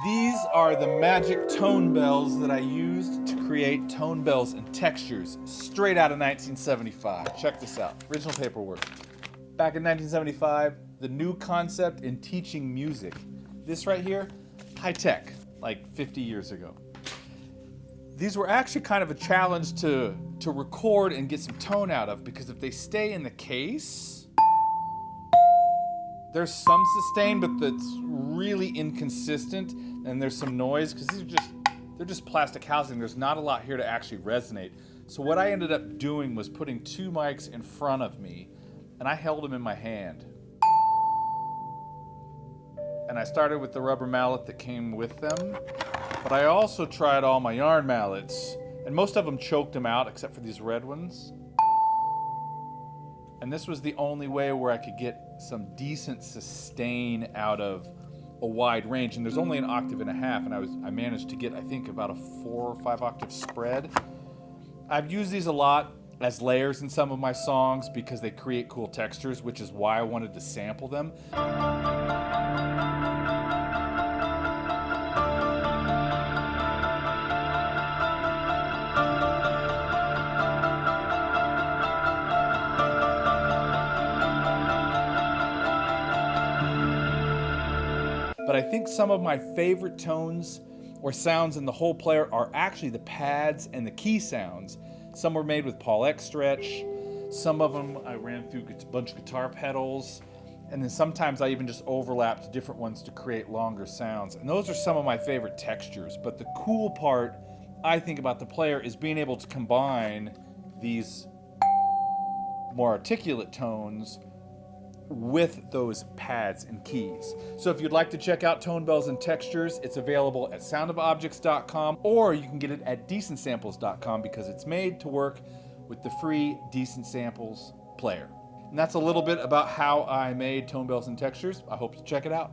These are the magic tone bells that I used to create tone bells and textures straight out of 1975. Check this out, original paperwork. Back in 1975, the new concept in teaching music. This right here, high tech, like 50 years ago. These were actually kind of a challenge to record and get some tone out of, because if they stay in the case, there's some sustain, but that's really inconsistent, and there's some noise, because they're just plastic housing. There's not a lot here to actually resonate. So what I ended up doing was putting two mics in front of me, and I held them in my hand. And I started with the rubber mallet that came with them, but I also tried all my yarn mallets, and most of them choked them out except for these red ones. And this was the only way where I could get some decent sustain out of a wide range. And there's only an octave and a half, and I managed to get, I think, about a 4 or 5 octave spread. I've used these a lot as layers in some of my songs because they create cool textures, which is why I wanted to sample them. But I think some of my favorite tones or sounds in the whole player are actually the pads and the key sounds. Some were made with Paul X stretch. Some of them I ran through a bunch of guitar pedals. And then sometimes I even just overlapped different ones to create longer sounds. And those are some of my favorite textures. But the cool part, I think, about the player is being able to combine these more articulate tones with those pads and keys. So if you'd like to check out Tone Bells and Textures, it's available at soundofobjects.com, or you can get it at decentsamples.com because it's made to work with the free Decent Samples player. And that's a little bit about how I made Tone Bells and Textures. I hope you check it out.